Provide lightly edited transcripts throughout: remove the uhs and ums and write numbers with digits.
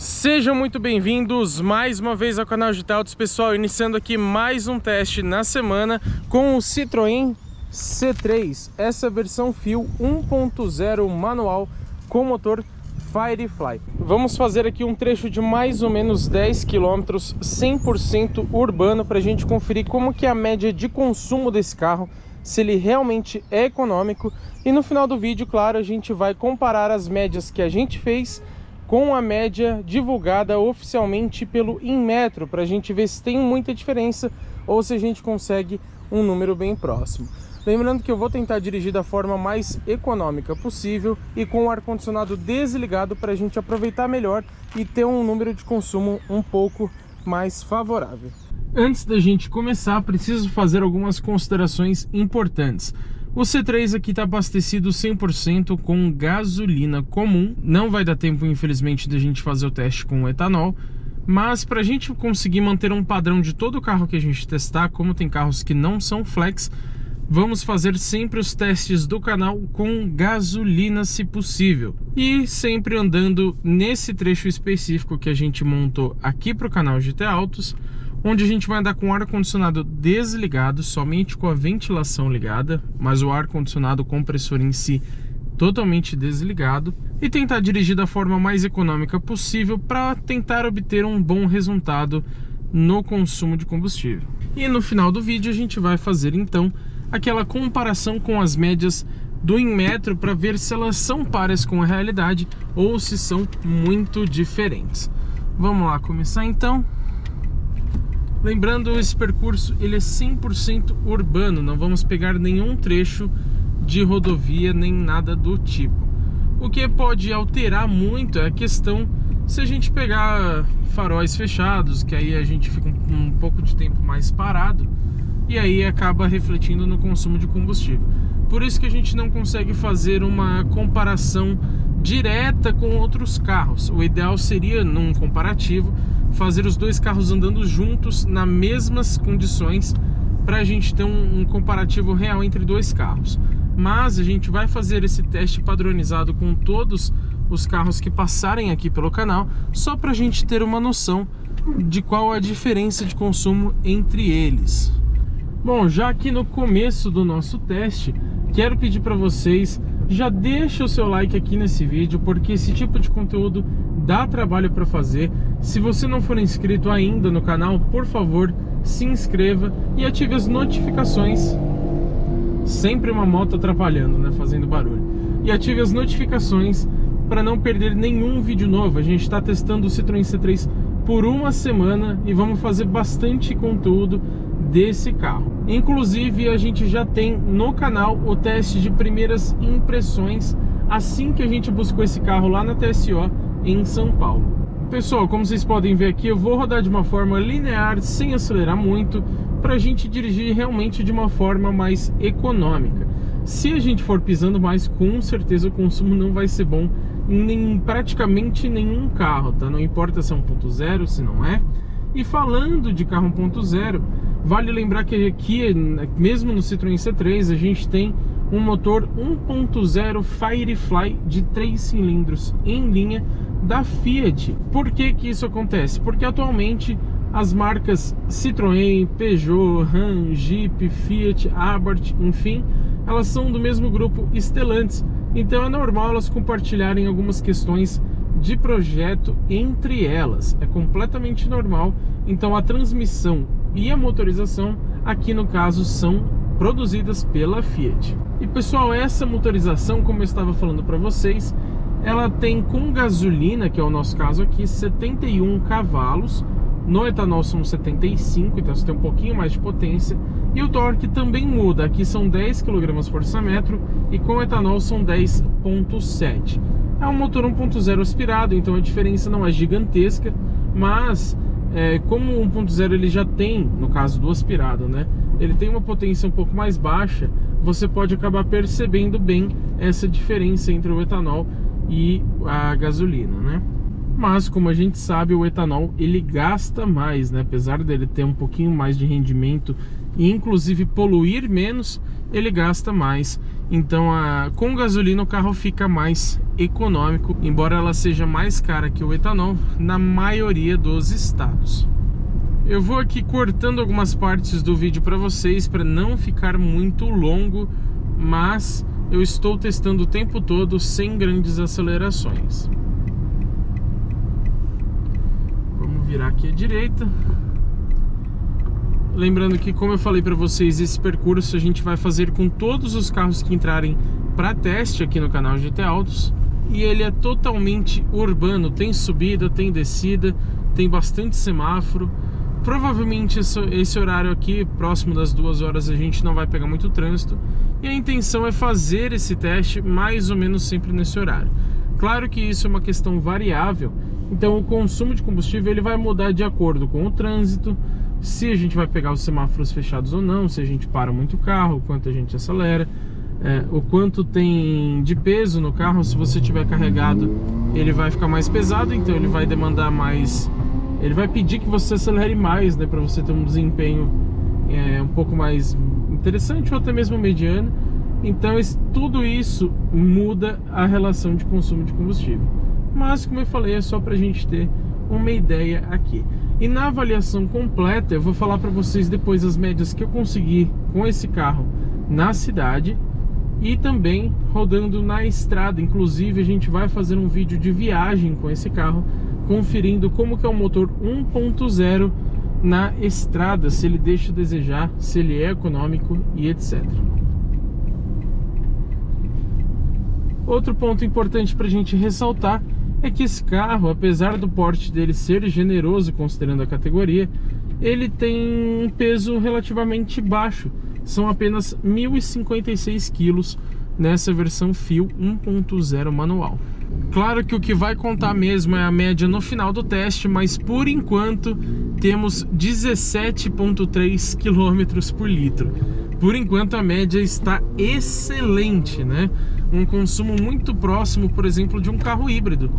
Sejam muito bem-vindos mais uma vez ao canal Gita Autos, pessoal, iniciando aqui mais um teste na semana com o Citroën C3, essa versão Fuel 1.0 manual com motor Firefly. Vamos fazer aqui um trecho de mais ou menos 10 km 100% urbano para a gente conferir como que é a média de consumo desse carro, se ele realmente é econômico, e no final do vídeo, claro, a gente vai comparar as médias que a gente fez com a média divulgada oficialmente pelo Inmetro, para a gente ver se tem muita diferença ou se a gente consegue um número bem próximo. Lembrando que eu vou tentar dirigir da forma mais econômica possível e com o ar-condicionado desligado para a gente aproveitar melhor e ter um número de consumo um pouco mais favorável. Antes da gente começar, preciso fazer algumas considerações importantes. O C3 aqui está abastecido 100% com gasolina comum. Não vai dar tempo, infelizmente, de a gente fazer o teste com o etanol. Mas para a gente conseguir manter um padrão de todo o carro que a gente testar, como tem carros que não são flex, vamos fazer sempre os testes do canal com gasolina, se possível. E sempre andando nesse trecho específico que a gente montou aqui para o canal GT Autos, onde a gente vai andar com o ar-condicionado desligado, somente com a ventilação ligada, mas o ar-condicionado compressor em si totalmente desligado, e tentar dirigir da forma mais econômica possível para tentar obter um bom resultado no consumo de combustível. E no final do vídeo a gente vai fazer então aquela comparação com as médias do Inmetro para ver se elas são pares com a realidade ou se são muito diferentes. Vamos lá começar então. Lembrando, esse percurso ele é 100% urbano, não vamos pegar nenhum trecho de rodovia nem nada do tipo. O que pode alterar muito é a questão se a gente pegar faróis fechados, que aí a gente fica um pouco de tempo mais parado e aí acaba refletindo no consumo de combustível. Por isso que a gente não consegue fazer uma comparação direta com outros carros. O ideal seria, num comparativo, fazer os dois carros andando juntos nas mesmas condições para a gente ter um comparativo real entre dois carros. Mas a gente vai fazer esse teste padronizado com todos os carros que passarem aqui pelo canal, só para a gente ter uma noção de qual a diferença de consumo entre eles. Bom, já aqui no começo do nosso teste, quero pedir para vocês, já deixa o seu like aqui nesse vídeo, porque esse tipo de conteúdo dá trabalho para fazer. Se você não for inscrito ainda no canal, por favor, se inscreva e ative as notificações. Sempre uma moto atrapalhando, né, fazendo barulho. E ative as notificações para não perder nenhum vídeo novo. A gente está testando o Citroën C3 por uma semana e vamos fazer bastante conteúdo desse carro. Inclusive, a gente já tem no canal o teste de primeiras impressões assim que a gente buscou esse carro lá na TSO em São Paulo. Pessoal, como vocês podem ver aqui, eu vou rodar de uma forma linear, sem acelerar muito, para a gente dirigir realmente de uma forma mais econômica. Se a gente for pisando mais, com certeza o consumo não vai ser bom em praticamente nenhum carro, tá? Não importa se é 1.0, se não é. E falando de carro 1.0, vale lembrar que aqui, mesmo no Citroën C3, a gente tem um motor 1.0 Firefly de 3 cilindros em linha da Fiat. Por que que isso acontece? Porque atualmente as marcas Citroën, Peugeot, Ram, Jeep, Fiat, Abarth, enfim, elas são do mesmo grupo Stellantis. Então é normal elas compartilharem algumas questões de projeto entre elas. É completamente normal. Então a transmissão e a motorização aqui no caso são produzidas pela Fiat. E pessoal, essa motorização, como eu estava falando para vocês, ela tem com gasolina, que é o nosso caso aqui, 71 cavalos. No etanol são 75, então você tem um pouquinho mais de potência. E o torque também muda, aqui são 10 kgfm e com etanol são 10.7. É um motor 1.0 aspirado, então a diferença não é gigantesca, mas como o 1.0 ele já tem, no caso do aspirado, né, ele tem uma potência um pouco mais baixa, você pode acabar percebendo bem essa diferença entre o etanol e a gasolina, né? Mas como a gente sabe, o etanol ele gasta mais, né? Apesar dele ter um pouquinho mais de rendimento e inclusive poluir menos, ele gasta mais. Então com gasolina o carro fica mais econômico, embora ela seja mais cara que o etanol na maioria dos estados. Eu vou aqui cortando algumas partes do vídeo para vocês, para não ficar muito longo, mas eu estou testando o tempo todo sem grandes acelerações. Vamos virar aqui à direita. Lembrando que, como eu falei para vocês, esse percurso a gente vai fazer com todos os carros que entrarem para teste aqui no canal GT Autos. E ele é totalmente urbano, tem subida, tem descida, tem bastante semáforo. Provavelmente esse horário aqui, próximo das 2 horas, a gente não vai pegar muito trânsito. E a intenção é fazer esse teste mais ou menos sempre nesse horário. Claro que isso é uma questão variável, então o consumo de combustível ele vai mudar de acordo com o trânsito, se a gente vai pegar os semáforos fechados ou não, se a gente para muito o carro, o quanto a gente acelera, o quanto tem de peso no carro. Se você tiver carregado, ele vai ficar mais pesado, então ele vai demandar mais, ele vai pedir que você acelere mais, né, para você ter um desempenho um pouco mais interessante ou até mesmo mediano. Então tudo isso muda a relação de consumo de combustível, mas como eu falei, é só para a gente ter uma ideia aqui. E na avaliação completa eu vou falar para vocês depois as médias que eu consegui com esse carro na cidade e também rodando na estrada. Inclusive a gente vai fazer um vídeo de viagem com esse carro, conferindo como que é o motor 1.0 na estrada, se ele deixa a desejar, se ele é econômico e etc. Outro ponto importante para a gente ressaltar é que esse carro, apesar do porte dele ser generoso considerando a categoria, ele tem um peso relativamente baixo. São apenas 1.056 quilos nessa versão FIO 1.0 manual. Claro que o que vai contar mesmo é a média no final do teste, mas por enquanto temos 17,3 km por litro. Por enquanto a média está excelente, né? Um consumo muito próximo, por exemplo, de um carro híbrido.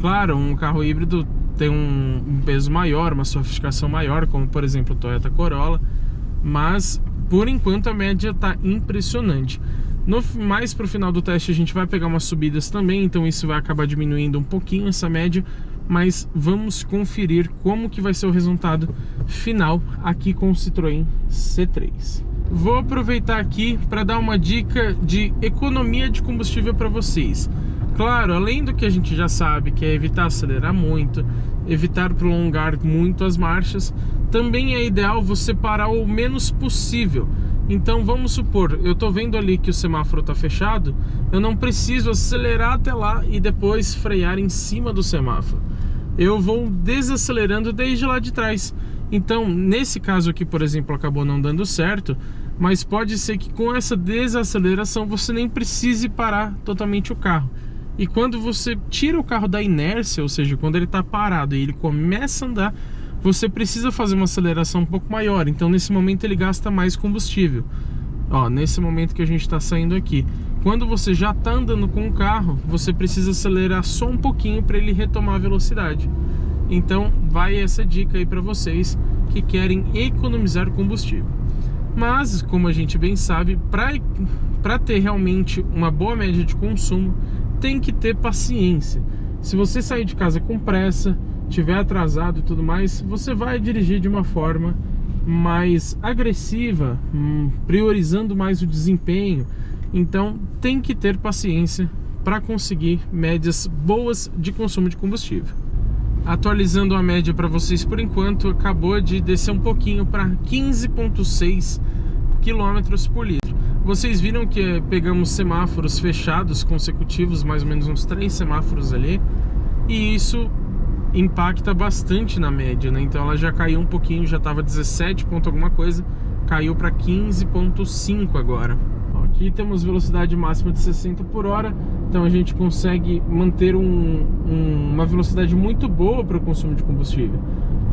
Claro, um carro híbrido tem um peso maior, uma sofisticação maior, como por exemplo o Toyota Corolla, mas por enquanto a média está impressionante. Mais para o final do teste a gente vai pegar umas subidas também, então isso vai acabar diminuindo um pouquinho essa média, mas vamos conferir como que vai ser o resultado final aqui com o Citroën C3. Vou aproveitar aqui para dar uma dica de economia de combustível para vocês. Claro, além do que a gente já sabe, que é evitar acelerar muito, evitar prolongar muito as marchas, também é ideal você parar o menos possível. Então vamos supor, eu estou vendo ali que o semáforo está fechado, eu não preciso acelerar até lá e depois frear em cima do semáforo. Eu vou desacelerando desde lá de trás. Então, nesse caso aqui, por exemplo, acabou não dando certo, mas pode ser que com essa desaceleração você nem precise parar totalmente o carro. E quando você tira o carro da inércia, ou seja, quando ele está parado e ele começa a andar, você precisa fazer uma aceleração um pouco maior. Então nesse momento ele gasta mais combustível. Ó, nesse momento que a gente está saindo aqui, quando você já está andando com o carro, você precisa acelerar só um pouquinho para ele retomar a velocidade. Então vai essa dica aí para vocês que querem economizar combustível. Mas, como a gente bem sabe, para ter realmente uma boa média de consumo, tem que ter paciência. Se você sair de casa com pressa, estiver atrasado e tudo mais, você vai dirigir de uma forma mais agressiva, priorizando mais o desempenho. Então tem que ter paciência para conseguir médias boas de consumo de combustível. Atualizando a média para vocês por enquanto, acabou de descer um pouquinho para 15,6 km por litro. Vocês viram que pegamos semáforos fechados consecutivos, mais ou menos uns 3 semáforos ali, e isso impacta bastante na média, né? Então ela já caiu um pouquinho, já estava 17 ponto alguma coisa, caiu para 15,5 agora. Aqui temos velocidade máxima de 60 por hora, então a gente consegue manter uma velocidade muito boa para o consumo de combustível,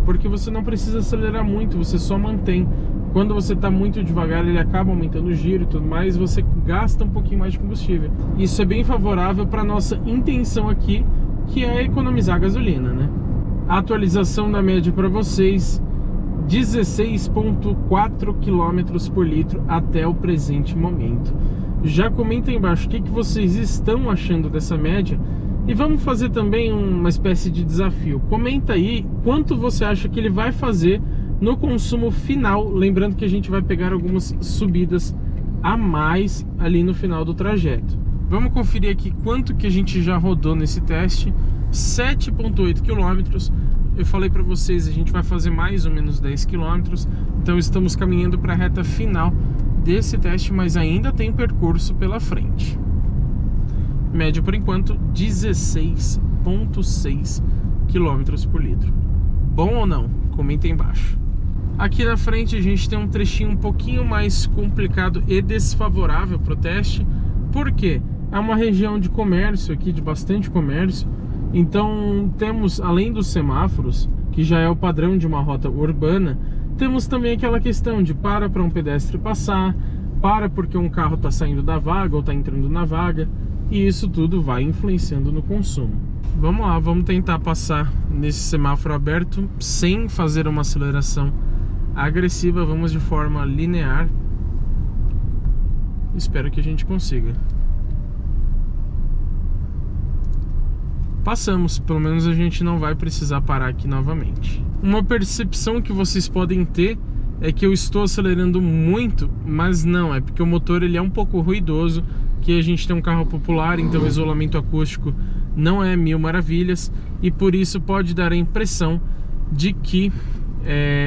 porque você não precisa acelerar muito, você só mantém. Quando você está muito devagar, ele acaba aumentando o giro e tudo mais, você gasta um pouquinho mais de combustível. Isso é bem favorável para a nossa intenção aqui, que é economizar gasolina, né? A atualização da média para vocês 16,4 km por litro até o presente momento. Já comenta aí embaixo o que vocês estão achando dessa média. E vamos fazer também uma espécie de desafio. Comenta aí quanto você acha que ele vai fazer no consumo final. Lembrando que a gente vai pegar algumas subidas a mais ali no final do trajeto. Vamos conferir aqui quanto que a gente já rodou nesse teste. 7,8 km. Eu falei para vocês, a gente vai fazer mais ou menos 10 km. Então estamos caminhando para a reta final desse teste, mas ainda tem percurso pela frente. Média por enquanto 16,6 km por litro. Bom ou não? Comenta aí embaixo. Aqui na frente a gente tem um trechinho um pouquinho mais complicado e desfavorável para o teste. Por quê? É uma região de comércio aqui, de bastante comércio. Então temos, além dos semáforos, que já é o padrão de uma rota urbana, temos também aquela questão de para um pedestre passar, para porque um carro está saindo da vaga ou está entrando na vaga. E isso tudo vai influenciando no consumo. Vamos lá, vamos tentar passar nesse semáforo aberto sem fazer uma aceleração agressiva. Vamos de forma linear. Espero que a gente consiga. Passamos, pelo menos a gente não vai precisar parar aqui novamente. Uma percepção que vocês podem ter é que eu estou acelerando muito, mas não, é porque o motor ele é um pouco ruidoso, que a gente tem um carro popular, então o isolamento acústico não é mil maravilhas, e por isso pode dar a impressão de que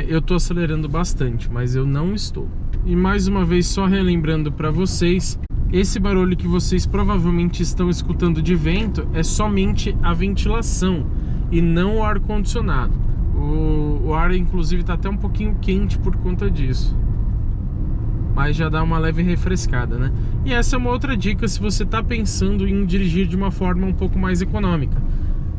eu estou acelerando bastante, mas eu não estou. E mais uma vez, só relembrando para vocês, esse barulho que vocês provavelmente estão escutando de vento é somente a ventilação e não o ar-condicionado. O ar inclusive está até um pouquinho quente por conta disso, mas já dá uma leve refrescada, né? E essa é uma outra dica se você está pensando em dirigir de uma forma um pouco mais econômica.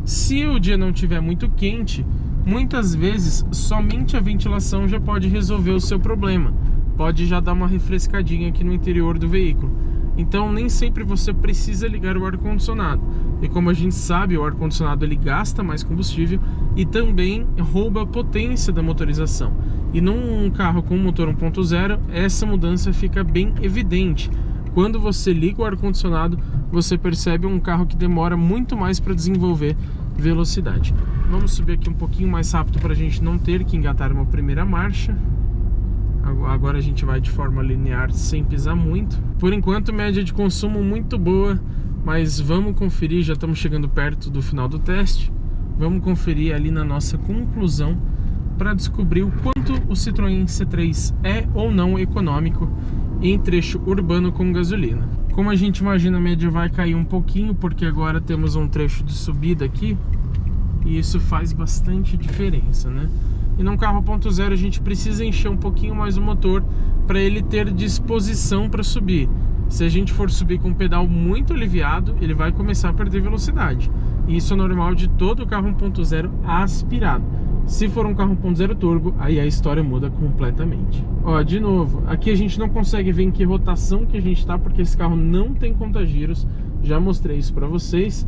Se o dia não estiver muito quente, muitas vezes somente a ventilação já pode resolver o seu problema. Pode já dar uma refrescadinha aqui no interior do veículo. Então nem sempre você precisa ligar o ar-condicionado. E como a gente sabe, o ar-condicionado ele gasta mais combustível e também rouba a potência da motorização. E num carro com motor 1.0, essa mudança fica bem evidente. Quando você liga o ar-condicionado, você percebe um carro que demora muito mais para desenvolver velocidade. Vamos subir aqui um pouquinho mais rápido para a gente não ter que engatar uma primeira marcha. Agora a gente vai de forma linear sem pisar muito. Por enquanto, média de consumo muito boa, mas vamos conferir, já estamos chegando perto do final do teste. Vamos conferir ali na nossa conclusão para descobrir o quanto o Citroën C3 é ou não econômico em trecho urbano com gasolina. Como a gente imagina, a média vai cair um pouquinho, porque agora temos um trecho de subida aqui, e isso faz bastante diferença, né? E num carro 1.0 a gente precisa encher um pouquinho mais o motor para ele ter disposição para subir. Se a gente for subir com o pedal muito aliviado, ele vai começar a perder velocidade. E isso é normal de todo carro 1.0 aspirado. Se for um carro 1.0 turbo, aí a história muda completamente. Ó, de novo, aqui a gente não consegue ver em que rotação que a gente tá, porque esse carro não tem conta-giros. Já mostrei isso para vocês,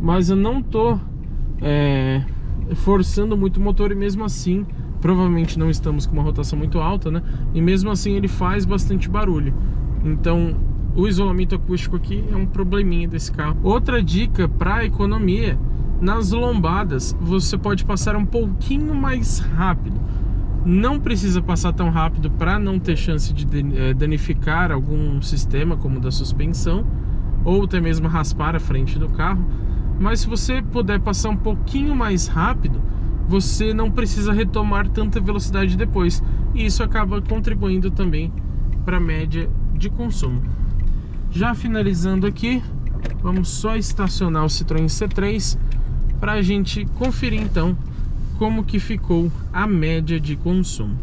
mas eu não tô forçando muito o motor, e mesmo assim, provavelmente não estamos com uma rotação muito alta, né? E mesmo assim ele faz bastante barulho. Então o isolamento acústico aqui é um probleminha desse carro. Outra dica para economia: nas lombadas você pode passar um pouquinho mais rápido. Não precisa passar tão rápido para não ter chance de danificar algum sistema como o da suspensão, ou até mesmo raspar a frente do carro. Mas se você puder passar um pouquinho mais rápido, você não precisa retomar tanta velocidade depois. E isso acaba contribuindo também para a média de consumo. Já finalizando aqui, vamos só estacionar o Citroën C3 para a gente conferir então como que ficou a média de consumo.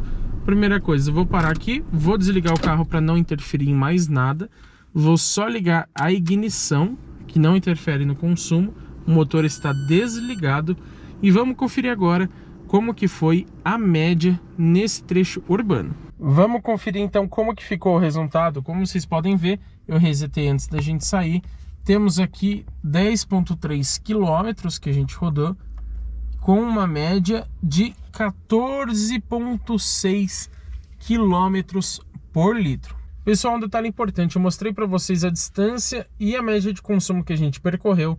Primeira coisa, eu vou parar aqui, vou desligar o carro para não interferir em mais nada. Vou só ligar a ignição, que não interfere no consumo. O motor está desligado e vamos conferir agora como que foi a média nesse trecho urbano. Vamos conferir então como que ficou o resultado. Como vocês podem ver, eu resetei antes da gente sair. Temos aqui 10,3 km que a gente rodou com uma média de 14,6 quilômetros por litro. Pessoal, um detalhe importante, eu mostrei para vocês a distância e a média de consumo que a gente percorreu.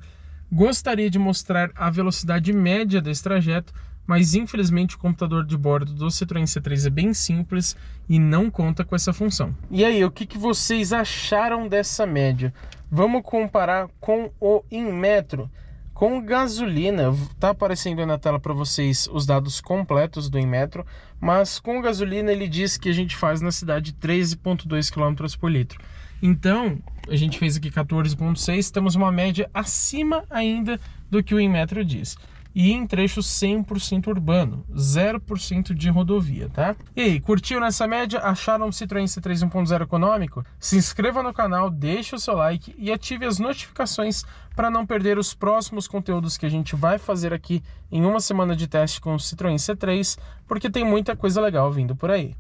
Gostaria de mostrar a velocidade média desse trajeto, mas infelizmente o computador de bordo do Citroën C3 é bem simples e não conta com essa função. E aí, o que vocês acharam dessa média? Vamos comparar com o Inmetro. Com gasolina, tá aparecendo aí na tela para vocês os dados completos do Inmetro, mas com gasolina ele diz que a gente faz na cidade 13,2 km por litro. Então, a gente fez aqui 14,6, temos uma média acima ainda do que o Inmetro diz. E em trecho 100% urbano, 0% de rodovia, tá? E aí, curtiu nessa média? Acharam o Citroën C3 1.0 econômico? Se inscreva no canal, deixe o seu like e ative as notificações para não perder os próximos conteúdos que a gente vai fazer aqui em uma semana de teste com o Citroën C3, porque tem muita coisa legal vindo por aí.